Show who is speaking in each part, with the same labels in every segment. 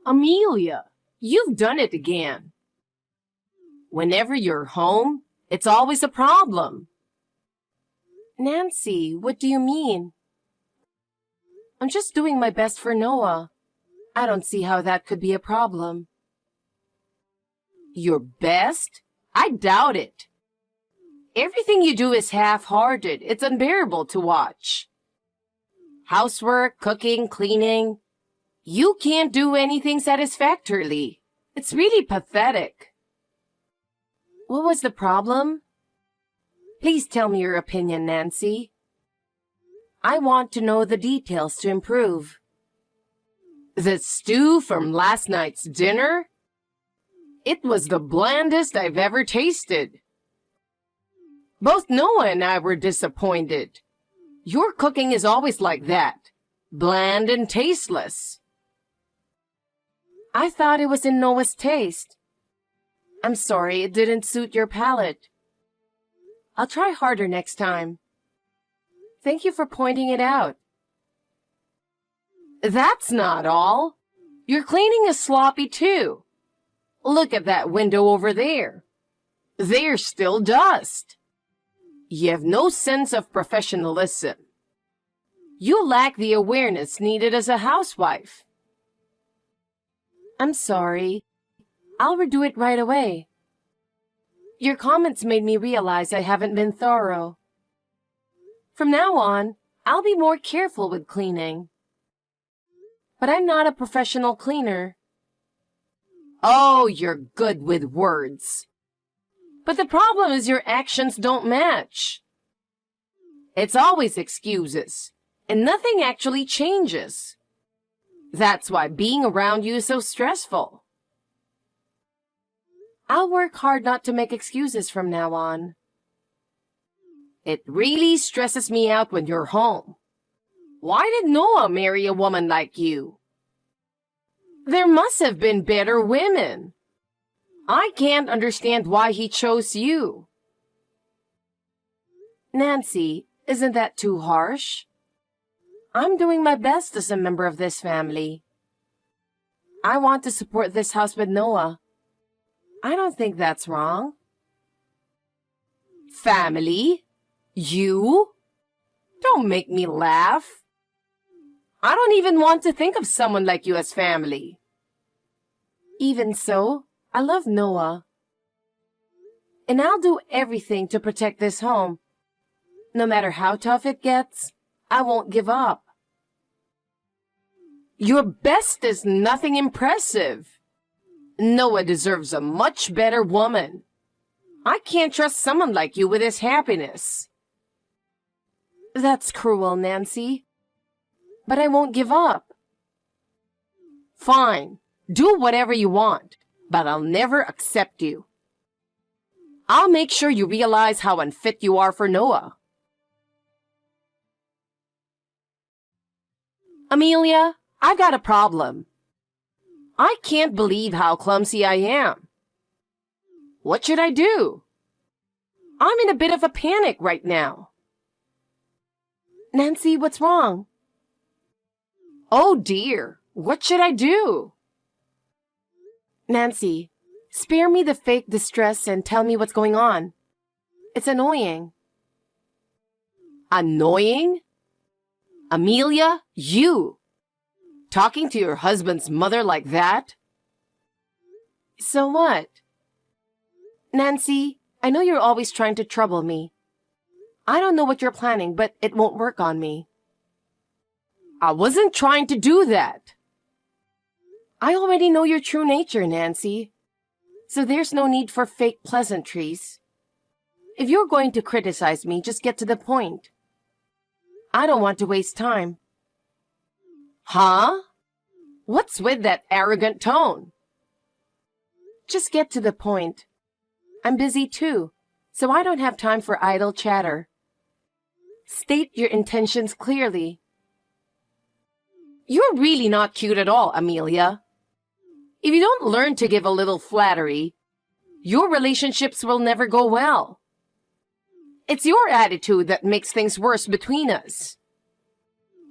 Speaker 1: Amelia, you've done it again. Whenever you're home, it's always a problem.
Speaker 2: Nancy, what do you mean? I'm just doing my best for Noah. I don't see how that could be a problem.
Speaker 1: Your best? I doubt it. Everything you do is half-hearted. It's unbearable to watch. Housework, cooking, cleaning. You can't do anything satisfactorily. It's really pathetic.
Speaker 2: What was the problem? Please tell me your opinion, Nancy. I want to know the details to improve.
Speaker 1: The stew from last night's dinner? It was the blandest I've ever tasted. Both Noah and I were disappointed. Your cooking is always like that, bland and tasteless.
Speaker 2: I thought it was in Noah's taste. I'm sorry it didn't suit your palate. I'll try harder next time. Thank you for pointing it out.
Speaker 1: That's not all. Your cleaning is sloppy too. Look at that window over there. There's still dust. You have no sense of professionalism. You lack the awareness needed as a housewife.
Speaker 2: I'm sorry. I'll redo it right away. Your comments made me realize I haven't been thorough. From now on, I'll be more careful with cleaning. But I'm not a professional cleaner.
Speaker 1: Oh, you're good with words. But the problem is your actions don't match. It's always excuses, and nothing actually changes. That's why being around you is so stressful.
Speaker 2: I'll work hard not to make excuses from now on.
Speaker 1: It really stresses me out when you're home. Why did Noah marry a woman like you? There must have been better women. I can't understand why he chose you.
Speaker 2: Nancy, isn't that too harsh? I'm doing my best as a member of this family. I want to support this house with Noah. I don't think that's wrong.
Speaker 1: Family? You? Don't make me laugh. I don't even want to think of someone like you as family.
Speaker 2: Even so, I love Noah. And I'll do everything to protect this home. No matter how tough it gets, I won't give up.
Speaker 1: Your best is nothing impressive. Noah deserves a much better woman. I can't trust someone like you with his happiness.
Speaker 2: That's cruel, Nancy. But I won't give up.
Speaker 1: Fine. Do whatever you want. But I'll never accept you. I'll make sure you realize how unfit you are for Noah. Amelia, I've got a problem. I can't believe how clumsy I am. What should I do? I'm in a bit of a panic right now.
Speaker 2: Nancy, what's wrong?
Speaker 1: Oh dear, what should I do?
Speaker 2: Nancy, spare me the fake distress and tell me what's going on. It's annoying.
Speaker 1: Annoying? Amelia, you! Talking to your husband's mother like that?
Speaker 2: So what? Nancy, I know you're always trying to trouble me. I don't know what you're planning, but it won't work on me.
Speaker 1: I wasn't trying to do that.
Speaker 2: I already know your true nature, Nancy. So there's no need for fake pleasantries. If you're going to criticize me, just get to the point. I don't want to waste time.
Speaker 1: Huh? What's with that arrogant tone?
Speaker 2: Just get to the point. I'm busy too, so I don't have time for idle chatter. State your intentions clearly.
Speaker 1: You're really not cute at all, Amelia. If you don't learn to give a little flattery, your relationships will never go well. It's your attitude that makes things worse between us.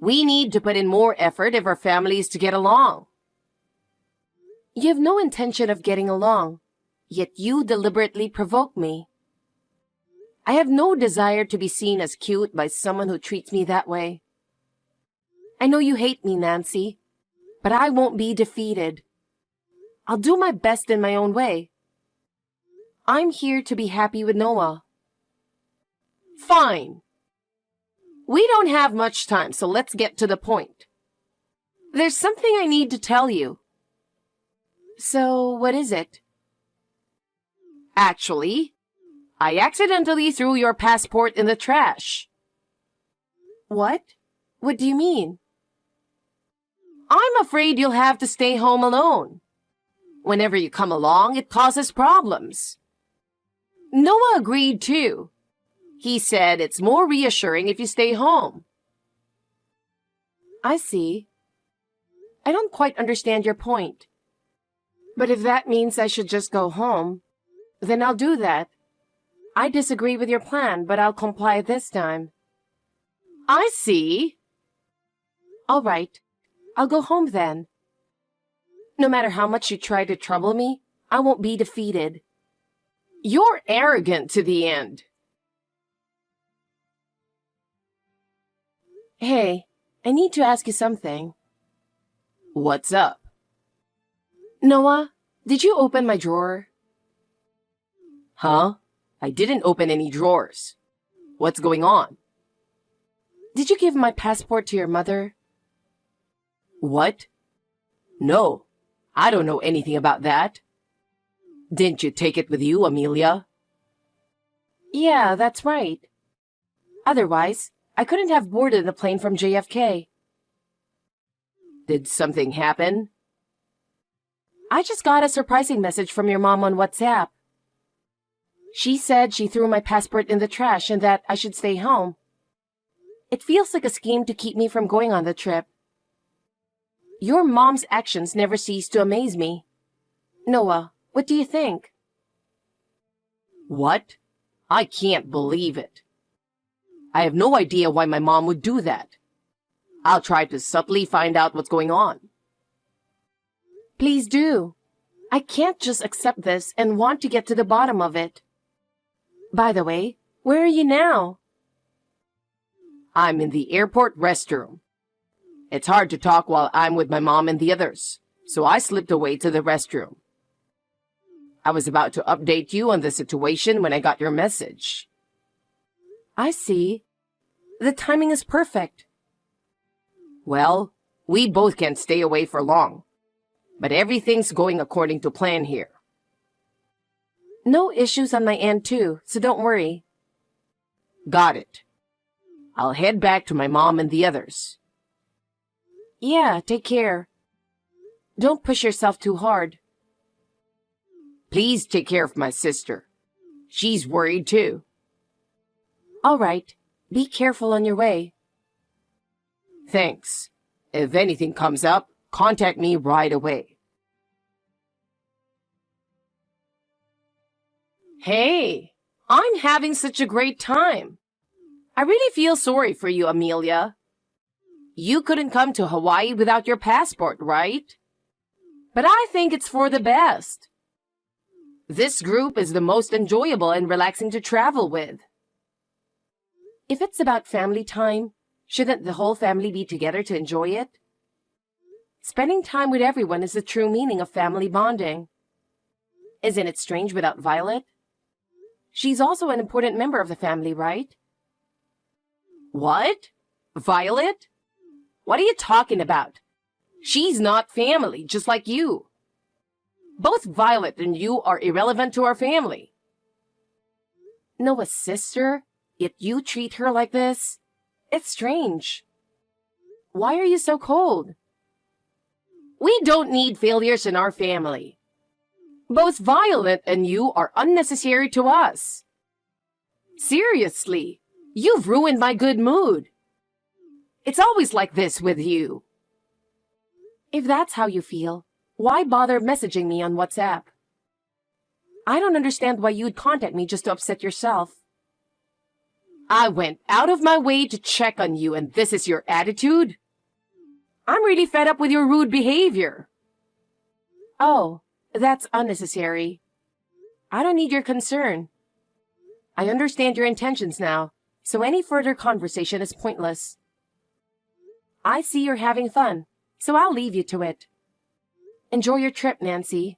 Speaker 1: We need to put in more effort if our family is to get along.
Speaker 2: You have no intention of getting along, yet you deliberately provoke me. I have no desire to be seen as cute by someone who treats me that way. I know you hate me, Nancy, but I won't be defeated. I'll do my best in my own way. I'm here to be happy with Noah.
Speaker 1: Fine. We don't have much time, so let's get to the point. There's something I need to tell you.
Speaker 2: So, what is it?
Speaker 1: Actually, I accidentally threw your passport in the trash.
Speaker 2: What? What do you mean?
Speaker 1: I'm afraid you'll have to stay home alone. Whenever you come along, it causes problems. Noah agreed too. He said it's more reassuring if you stay home.
Speaker 2: I see. I don't quite understand your point. But if that means I should just go home, then I'll do that. I disagree with your plan, but I'll comply this time.
Speaker 1: I see.
Speaker 2: All right. I'll go home then. No matter how much you try to trouble me, I won't be defeated.
Speaker 1: You're arrogant to the end.
Speaker 2: Hey, I need to ask you something.
Speaker 1: What's up?
Speaker 2: Noah, did you open my drawer?
Speaker 1: Huh? I didn't open any drawers. What's going on?
Speaker 2: Did you give my passport to your mother?
Speaker 1: What? No, I don't know anything about that. Didn't you take it with you, Amelia?
Speaker 2: Yeah, that's right. Otherwise, I couldn't have boarded the plane from JFK.
Speaker 1: Did something happen?
Speaker 2: I just got a surprising message from your mom on WhatsApp. She said she threw my passport in the trash and that I should stay home. It feels like a scheme to keep me from going on the trip. Your mom's actions never cease to amaze me. Noah, what do you think?
Speaker 1: What? I can't believe it. I have no idea why my mom would do that. I'll try to subtly find out what's going on.
Speaker 2: Please do. I can't just accept this and want to get to the bottom of it. By the way, where are you now?
Speaker 1: I'm in the airport restroom. It's hard to talk while I'm with my mom and the others, so I slipped away to the restroom. I was about to update you on the situation when I got your message.
Speaker 2: I see. The timing is perfect.
Speaker 1: Well, we both can't stay away for long, but everything's going according to plan here.
Speaker 2: No issues on my end too, so don't worry.
Speaker 1: Got it. I'll head back to my mom and the others.
Speaker 2: Yeah, take care. Don't push yourself too hard.
Speaker 1: Please take care of my sister. She's worried too.
Speaker 2: All right. Be careful on your way.
Speaker 1: Thanks. If anything comes up, contact me right away. Hey, I'm having such a great time. I really feel sorry for you, Amelia. You couldn't come to Hawaii without your passport, right? But I think it's for the best. This group is the most enjoyable and relaxing to travel with.
Speaker 2: If it's about family time, shouldn't the whole family be together to enjoy it? Spending time with everyone is the true meaning of family bonding. Isn't it strange without Violet? She's also an important member of the family, right?
Speaker 1: What? Violet? What are you talking about? She's not family, just like you. Both Violet and you are irrelevant to our family.
Speaker 2: Noah's sister? Yet you treat her like this? It's strange. Why are you so cold?
Speaker 1: We don't need failures in our family. Both Violet and you are unnecessary to us. Seriously, you've ruined my good mood. It's always like this with you.
Speaker 2: If that's how you feel, why bother messaging me on WhatsApp? I don't understand why you'd contact me just to upset yourself.
Speaker 1: I went out of my way to check on you, and this is your attitude? I'm really fed up with your rude behavior.
Speaker 2: Oh, that's unnecessary. I don't need your concern. I understand your intentions now, so any further conversation is pointless. I see you're having fun, so I'll leave you to it. Enjoy your trip, Nancy.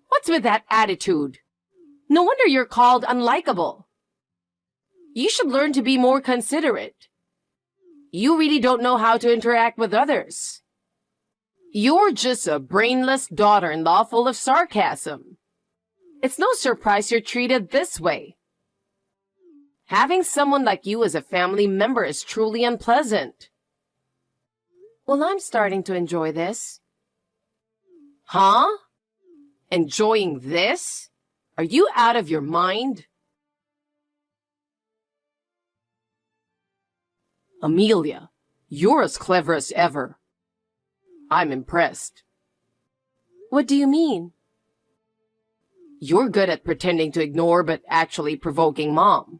Speaker 1: What's with that attitude? No wonder you're called unlikable. You should learn to be more considerate. You really don't know how to interact with others. You're just a brainless daughter-in-law full of sarcasm. It's no surprise you're treated this way. Having someone like you as a family member is truly unpleasant.
Speaker 2: Well, I'm starting to enjoy this.
Speaker 1: Huh? Enjoying this? Are you out of your mind? Amelia, you're as clever as ever. I'm impressed.
Speaker 2: What do you mean?
Speaker 1: You're good at pretending to ignore but actually provoking Mom.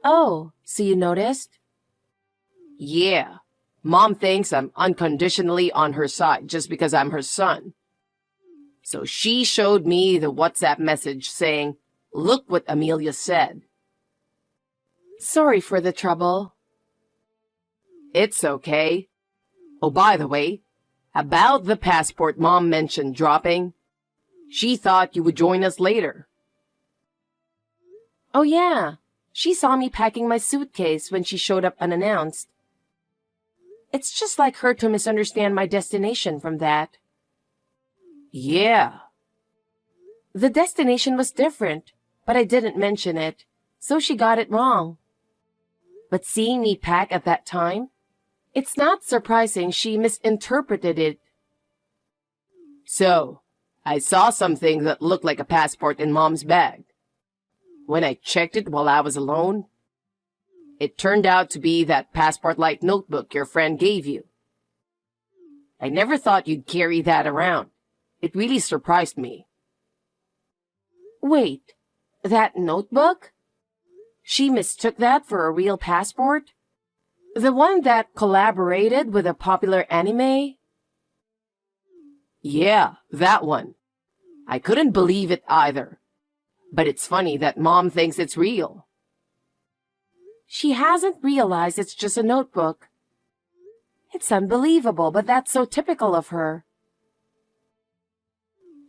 Speaker 2: Oh, so you noticed?
Speaker 1: Yeah, Mom thinks I'm unconditionally on her side just because I'm her son. So she showed me the WhatsApp message saying, "Look what Amelia said."
Speaker 2: Sorry for the trouble.
Speaker 1: It's okay. Oh, by the way, about the passport Mom mentioned dropping, she thought you would join us later.
Speaker 2: Oh yeah, she saw me packing my suitcase when she showed up unannounced. It's just like her to misunderstand my destination from that.
Speaker 1: Yeah.
Speaker 2: The destination was different, but I didn't mention it, so she got it wrong. But seeing me pack at that time, it's not surprising she misinterpreted it.
Speaker 1: So, I saw something that looked like a passport in Mom's bag. When I checked it while I was alone, it turned out to be that passport-like notebook your friend gave you. I never thought you'd carry that around. It really surprised me.
Speaker 2: Wait, that notebook? She mistook that for a real passport? The one that collaborated with a popular anime?
Speaker 1: Yeah, that one. I couldn't believe it either. But it's funny that Mom thinks it's real.
Speaker 2: She hasn't realized it's just a notebook. It's unbelievable, but that's so typical of her.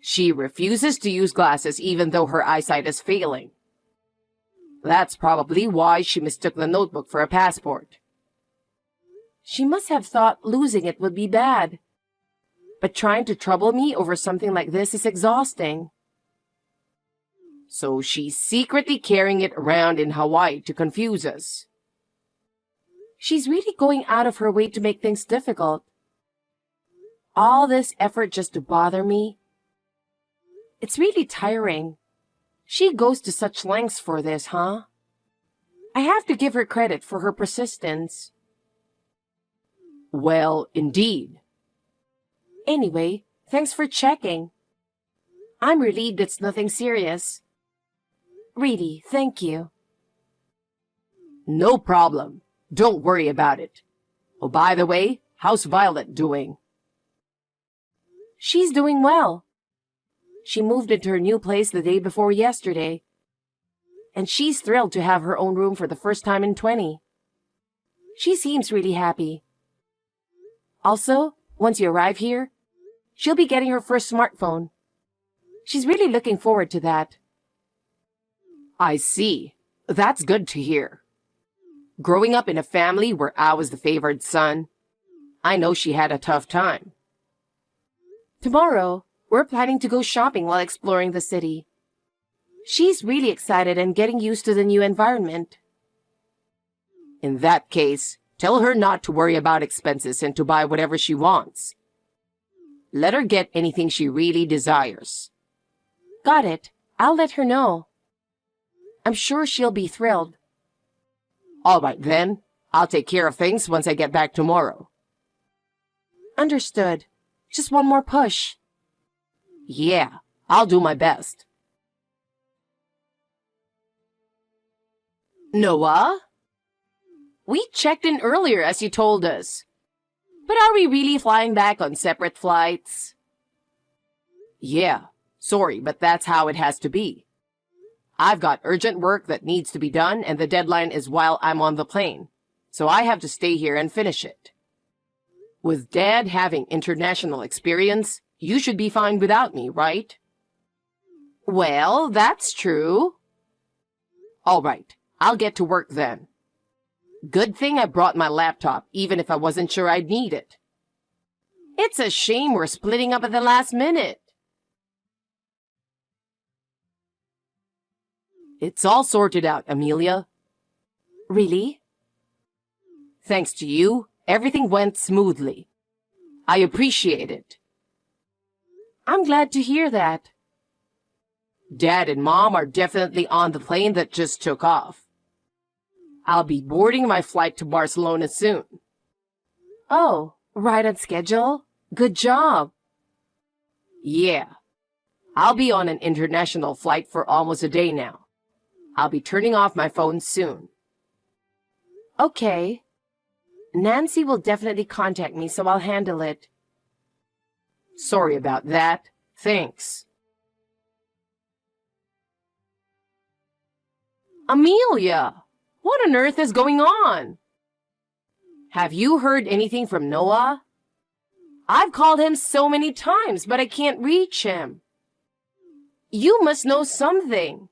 Speaker 1: She refuses to use glasses even though her eyesight is failing. That's probably why she mistook the notebook for a passport.
Speaker 2: She must have thought losing it would be bad. But trying to trouble me over something like this is exhausting.
Speaker 1: So she's secretly carrying it around in Hawaii to confuse us.
Speaker 2: She's really going out of her way to make things difficult. All this effort just to bother me. It's really tiring. She goes to such lengths for this, huh? I have to give her credit for her persistence.
Speaker 1: Well, indeed.
Speaker 2: Anyway, thanks for checking. I'm relieved it's nothing serious. Really, thank you.
Speaker 1: No problem. Don't worry about it. Oh, by the way, how's Violet doing?
Speaker 2: She's doing well. She moved into her new place the day before yesterday. And she's thrilled to have her own room for the first time in 20. She seems really happy. Also, once you arrive here, she'll be getting her first smartphone. She's really looking forward to that.
Speaker 1: I see. That's good to hear. Growing up in a family where I was the favored son, I know she had a tough time.
Speaker 2: Tomorrow, we're planning to go shopping while exploring the city. She's really excited and getting used to the new environment.
Speaker 1: In that case, tell her not to worry about expenses and to buy whatever she wants. Let her get anything she really desires.
Speaker 2: Got it. I'll let her know. I'm sure she'll be thrilled.
Speaker 1: All right then. I'll take care of things once I get back tomorrow.
Speaker 2: Understood. Just one more push.
Speaker 1: Yeah, I'll do my best. Noah? We checked in earlier as you told us. But are we really flying back on separate flights? Yeah, sorry, but that's how it has to be. I've got urgent work that needs to be done, and the deadline is while I'm on the plane, so I have to stay here and finish it. With Dad having international experience, you should be fine without me, right? Well, that's true. All right, I'll get to work then. Good thing I brought my laptop, even if I wasn't sure I'd need it. It's a shame we're splitting up at the last minute. It's all sorted out, Amelia.
Speaker 2: Really?
Speaker 1: Thanks to you, everything went smoothly. I appreciate it.
Speaker 2: I'm glad to hear that.
Speaker 1: Dad and Mom are definitely on the plane that just took off. I'll be boarding my flight to Barcelona soon.
Speaker 2: Oh, right on schedule? Good job.
Speaker 1: Yeah. I'll be on an international flight for almost a day now. I'll be turning off my phone soon.
Speaker 2: Okay. Nancy will definitely contact me, so I'll handle it.
Speaker 1: Sorry about that. Thanks. Amelia! What on earth is going on? Have you heard anything from Noah? I've called him so many times, but I can't reach him. You must know something.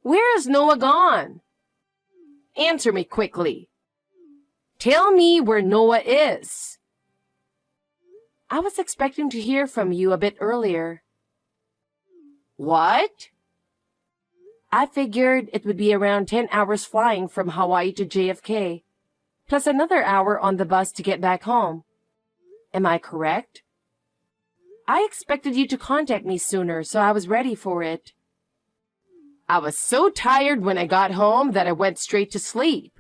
Speaker 1: Where is Noah gone? Answer me quickly. Tell me where Noah is.
Speaker 2: I was expecting to hear from you a bit earlier.
Speaker 1: What?
Speaker 2: I figured it would be around 10 hours flying from Hawaii to JFK, plus another hour on the bus to get back home. Am I correct? I expected you to contact me sooner, so I was ready for it.
Speaker 1: I was so tired when I got home that I went straight to sleep.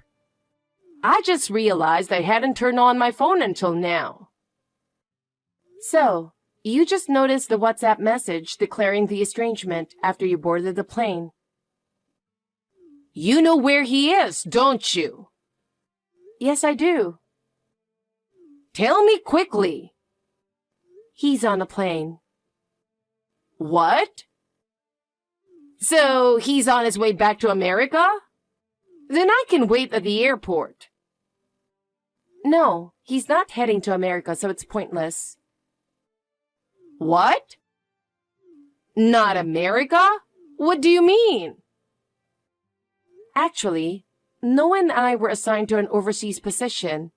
Speaker 1: I just realized I hadn't turned on my phone until now.
Speaker 2: So, you just noticed the WhatsApp message declaring the estrangement after you boarded the plane.
Speaker 1: You know where he is, don't you?
Speaker 2: Yes, I do.
Speaker 1: Tell me quickly.
Speaker 2: He's on a plane.
Speaker 1: What? So he's on his way back to America? Then I can wait at the airport.
Speaker 2: No, he's not heading to America, so it's pointless.
Speaker 1: What? Not America? What do you mean?
Speaker 2: Actually, Noah and I were assigned to an overseas position.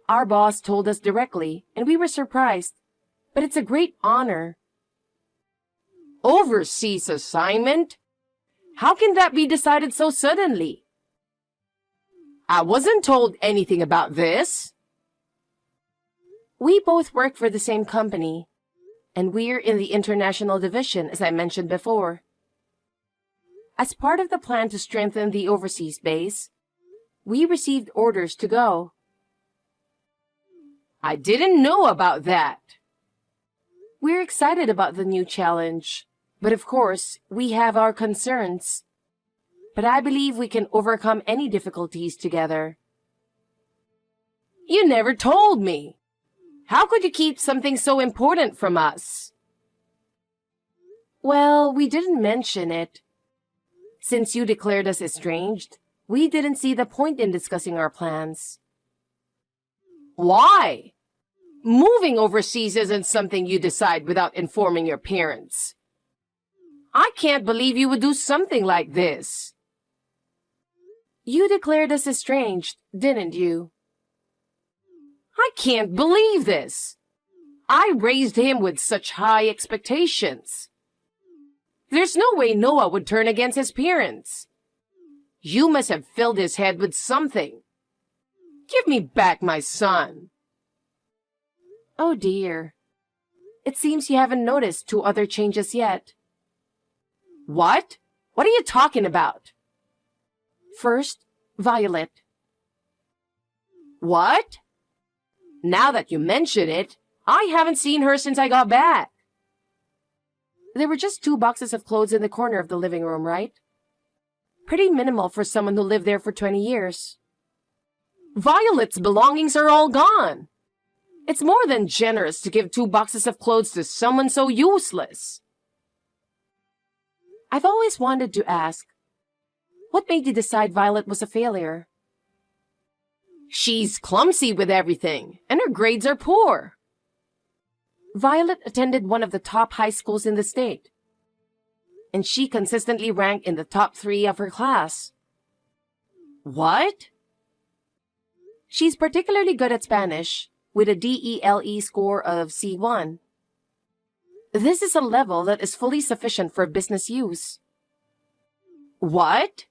Speaker 2: Our boss told us directly, and we were surprised, but it's a great honor.
Speaker 1: Overseas assignment? How can that be decided so suddenly? I wasn't told anything about this.
Speaker 2: We both work for the same company, and we're in the international division, as I mentioned before. As part of the plan to strengthen the overseas base, we received orders to go.
Speaker 1: I didn't know about that.
Speaker 2: We're excited about the new challenge, but of course, we have our concerns. But I believe we can overcome any difficulties together.
Speaker 1: You never told me. How could you keep something so important from us?
Speaker 2: Well, we didn't mention it. Since you declared us estranged, we didn't see the point in discussing our plans.
Speaker 1: Why? Moving overseas isn't something you decide without informing your parents. I can't believe you would do something like this.
Speaker 2: You declared us estranged, didn't you?
Speaker 1: I can't believe this. I raised him with such high expectations. There's no way Noah would turn against his parents. You must have filled his head with something. Give me back my son.
Speaker 2: Oh dear. It seems you haven't noticed 2 other changes yet.
Speaker 1: What? What are you talking about?
Speaker 2: First, Violet.
Speaker 1: What? Now that you mention it, I haven't seen her since I got back.
Speaker 2: There were just 2 boxes of clothes in the corner of the living room, right? Pretty minimal for someone who lived there for 20 years.
Speaker 1: Violet's belongings are all gone. It's more than generous to give 2 boxes of clothes to someone so useless.
Speaker 2: I've always wanted to ask, what made you decide Violet was a failure?
Speaker 1: She's clumsy with everything, and her grades are poor.
Speaker 2: Violet attended one of the top high schools in the state, and she consistently ranked in the top 3 of her class.
Speaker 1: What?
Speaker 2: She's particularly good at Spanish, with a DELE score of C1. This is a level that is fully sufficient for business use.
Speaker 1: What?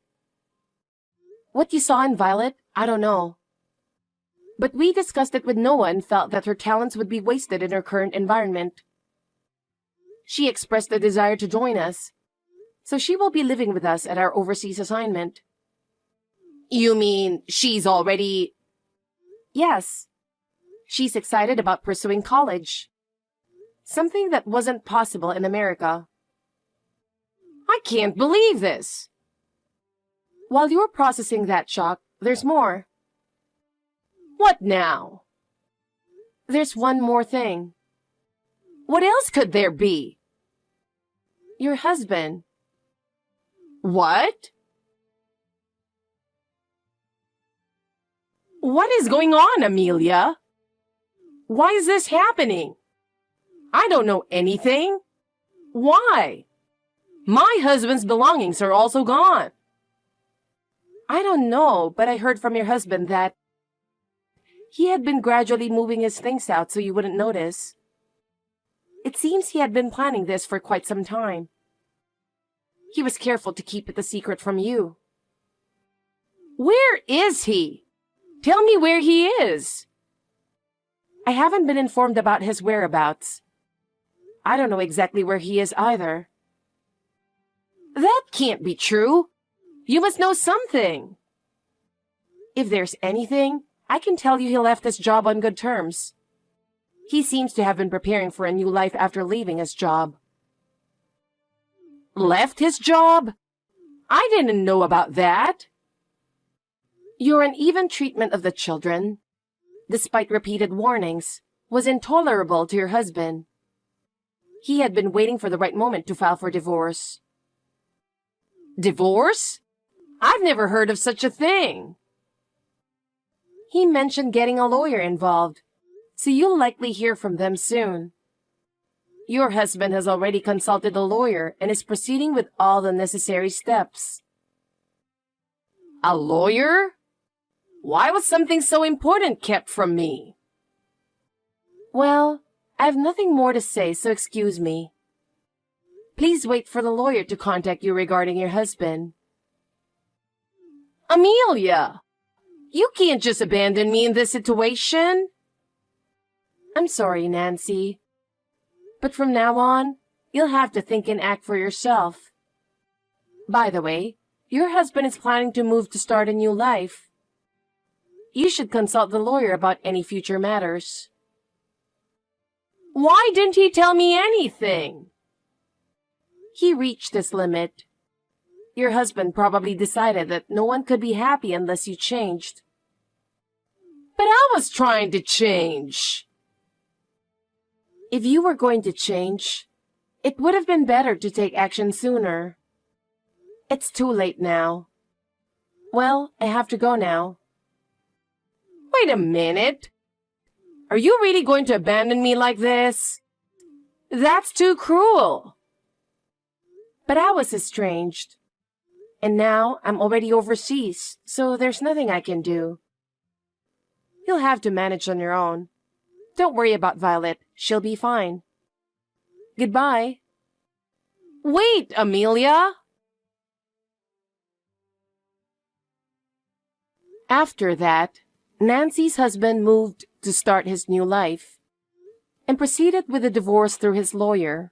Speaker 2: What you saw in Violet, I don't know. But we discussed it with Noah and felt that her talents would be wasted in her current environment. She expressed a desire to join us, so she will be living with us at our overseas assignment.
Speaker 1: You mean she's already...
Speaker 2: Yes. She's excited about pursuing college. Something that wasn't possible in America.
Speaker 1: I can't believe this.
Speaker 2: While you're processing that shock, there's more.
Speaker 1: What now?
Speaker 2: There's one more thing.
Speaker 1: What else could there be?
Speaker 2: Your husband.
Speaker 1: What? What is going on, Amelia? Why is this happening? I don't know anything. Why? My husband's belongings are also gone.
Speaker 2: I don't know, but I heard from your husband that he had been gradually moving his things out so you wouldn't notice. It seems he had been planning this for quite some time. He was careful to keep it a secret from you.
Speaker 1: Where is he? Tell me where he is.
Speaker 2: I haven't been informed about his whereabouts. I don't know exactly where he is either.
Speaker 1: That can't be true. You must know something.
Speaker 2: If there's anything, I can tell you he left his job on good terms. He seems to have been preparing for a new life after leaving his job.
Speaker 1: Left his job? I didn't know about that.
Speaker 2: Your uneven treatment of the children, despite repeated warnings, was intolerable to your husband. He had been waiting for the right moment to file for divorce.
Speaker 1: Divorce? I've never heard of such a thing.
Speaker 2: He mentioned getting a lawyer involved, so you'll likely hear from them soon. Your husband has already consulted a lawyer and is proceeding with all the necessary steps.
Speaker 1: A lawyer? Why was something so important kept from me?
Speaker 2: Well, I have nothing more to say, so excuse me. Please wait for the lawyer to contact you regarding your husband.
Speaker 1: Amelia! You can't just abandon me in this situation.
Speaker 2: I'm sorry, Nancy. But from now on, you'll have to think and act for yourself. By the way, your husband is planning to move to start a new life. You should consult the lawyer about any future matters.
Speaker 1: Why didn't he tell me anything?
Speaker 2: He reached his limit. Your husband probably decided that no one could be happy unless you changed.
Speaker 1: But I was trying to change.
Speaker 2: If you were going to change, it would have been better to take action sooner. It's too late now. Well, I have to go now.
Speaker 1: Wait a minute. Are you really going to abandon me like this? That's too cruel.
Speaker 2: But I was estranged. And now I'm already overseas, so there's nothing I can do. You'll have to manage on your own. Don't worry about Violet. She'll be fine. Goodbye.
Speaker 1: Wait, Amelia.
Speaker 2: After that, Nancy's husband moved to start his new life and proceeded with the divorce through his lawyer.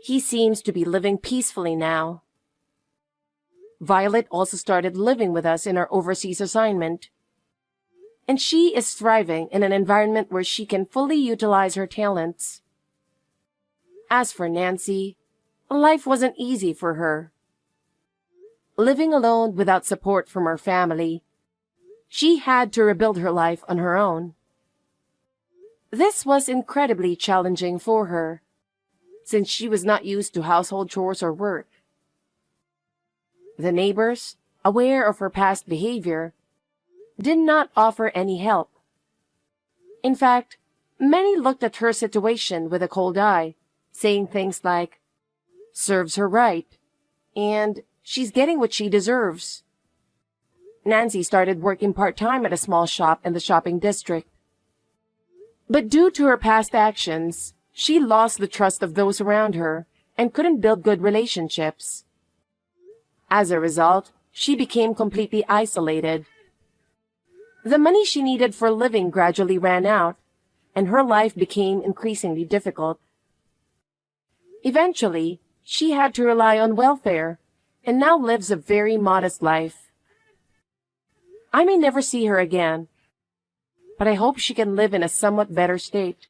Speaker 2: He seems to be living peacefully now. Violet also started living with us in our overseas assignment, and she is thriving in an environment where she can fully utilize her talents. As for Nancy, life wasn't easy for her. Living alone without support from her family, she had to rebuild her life on her own. This was incredibly challenging for her, since she was not used to household chores or work. The neighbors, aware of her past behavior, did not offer any help. In fact, many looked at her situation with a cold eye, saying things like, "Serves her right," and "She's getting what she deserves." Nancy started working part-time at a small shop in the shopping district. But due to her past actions, she lost the trust of those around her and couldn't build good relationships. As a result, she became completely isolated. The money she needed for a living gradually ran out, and her life became increasingly difficult. Eventually, she had to rely on welfare, and now lives a very modest life. I may never see her again, but I hope she can live in a somewhat better state.